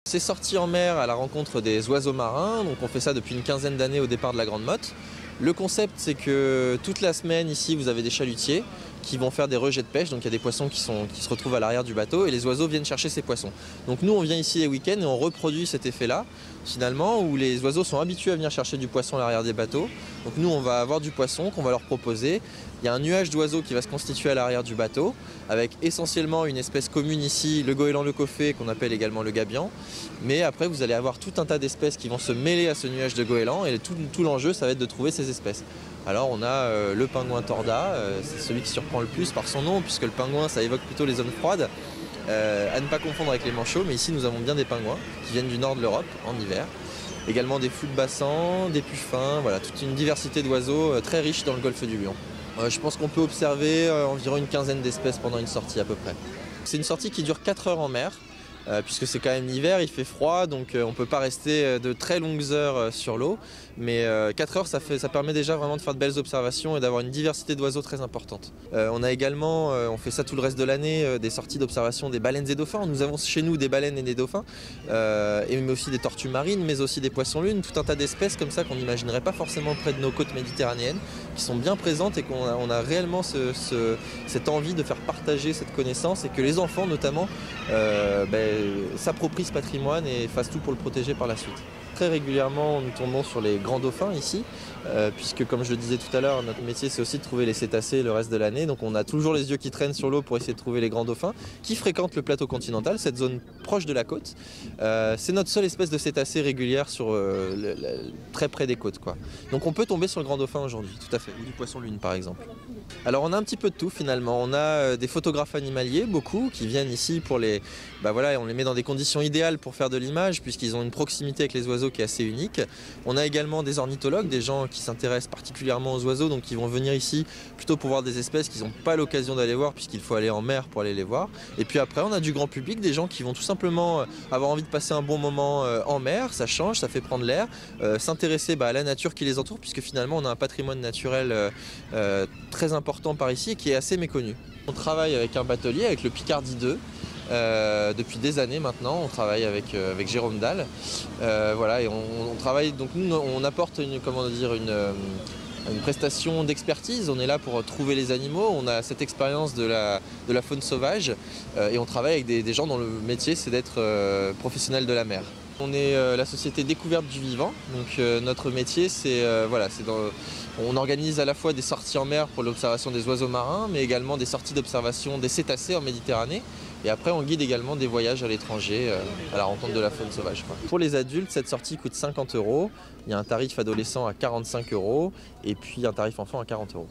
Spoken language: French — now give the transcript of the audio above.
C'est sorti en mer à la rencontre des oiseaux marins, donc on fait ça depuis une quinzaine d'années au départ de la Grande Motte. Le concept, c'est que toute la semaine ici vous avez des chalutiers qui vont faire des rejets de pêche, donc il y a des poissons qui se retrouvent à l'arrière du bateau et les oiseaux viennent chercher ces poissons. Donc nous on vient ici les week-ends et on reproduit cet effet-là finalement où les oiseaux sont habitués à venir chercher du poisson à l'arrière des bateaux. Donc nous on va avoir du poisson qu'on va leur proposer. Il y a un nuage d'oiseaux qui va se constituer à l'arrière du bateau avec essentiellement une espèce commune ici, le goéland leucophée qu'on appelle également le gabian. Mais après vous allez avoir tout un tas d'espèces qui vont se mêler à ce nuage de goéland et tout l'enjeu ça va être de trouver ces espèces. Alors on a le pingouin torda, c'est celui qui surprend le plus par son nom puisque le pingouin ça évoque plutôt les zones froides, à ne pas confondre avec les manchots, mais ici nous avons bien des pingouins qui viennent du nord de l'Europe en hiver. Également des fous de bassan, des puffins, voilà, toute une diversité d'oiseaux très riche dans le golfe du Lion. Je pense qu'on peut observer environ une quinzaine d'espèces pendant une sortie à peu près. C'est une sortie qui dure 4 heures en mer. Puisque c'est quand même l'hiver, il fait froid, donc on ne peut pas rester de très longues heures sur l'eau. Mais 4 heures, ça permet déjà vraiment de faire de belles observations et d'avoir une diversité d'oiseaux très importante. On a également, on fait ça tout le reste de l'année, des sorties d'observation des baleines et dauphins. Nous avons chez nous des baleines et des dauphins, mais aussi des tortues marines, mais aussi des poissons-lunes, tout un tas d'espèces comme ça qu'on n'imaginerait pas forcément près de nos côtes méditerranéennes, qui sont bien présentes et qu'on a réellement cette envie de faire partager cette connaissance et que les enfants notamment s'approprient ce patrimoine et fassent tout pour le protéger par la suite. Très régulièrement, nous tombons sur les grands dauphins ici, puisque comme je le disais tout à l'heure, notre métier c'est aussi de trouver les cétacés le reste de l'année. Donc on a toujours les yeux qui traînent sur l'eau pour essayer de trouver les grands dauphins qui fréquentent le plateau continental, cette zone proche de la côte. C'est notre seule espèce de cétacé régulière très près des côtes, quoi. Donc on peut tomber sur le grand dauphin aujourd'hui, tout à fait, ou du poisson lune par exemple. Alors on a un petit peu de tout finalement, on a des photographes animaliers, beaucoup, qui viennent ici pour on les met dans des conditions idéales pour faire de l'image puisqu'ils ont une proximité avec les oiseaux qui est assez unique. On a également des ornithologues, des gens qui s'intéressent particulièrement aux oiseaux, donc qui vont venir ici plutôt pour voir des espèces qu'ils n'ont pas l'occasion d'aller voir puisqu'il faut aller en mer pour aller les voir. Et puis après on a du grand public, des gens qui vont tout simplement avoir envie de passer un bon moment en mer, ça change, ça fait prendre l'air, s'intéresser à la nature qui les entoure puisque finalement on a un patrimoine naturel très important par ici et qui est assez méconnu. On travaille avec un batelier, avec le Picardie 2. Depuis des années maintenant, on travaille avec Jérôme Dalle. Et on travaille, donc nous on apporte une prestation d'expertise, on est là pour trouver les animaux, on a cette expérience de la faune sauvage et on travaille avec des gens dont le métier c'est d'être professionnel de la mer. On est la société Découverte du Vivant, donc notre métier on organise à la fois des sorties en mer pour l'observation des oiseaux marins, mais également des sorties d'observation des cétacés en Méditerranée. Et après, on guide également des voyages à l'étranger à la rencontre de la faune sauvage, quoi. Pour les adultes, cette sortie coûte 50 €. Il y a un tarif adolescent à 45 € et puis un tarif enfant à 40 €.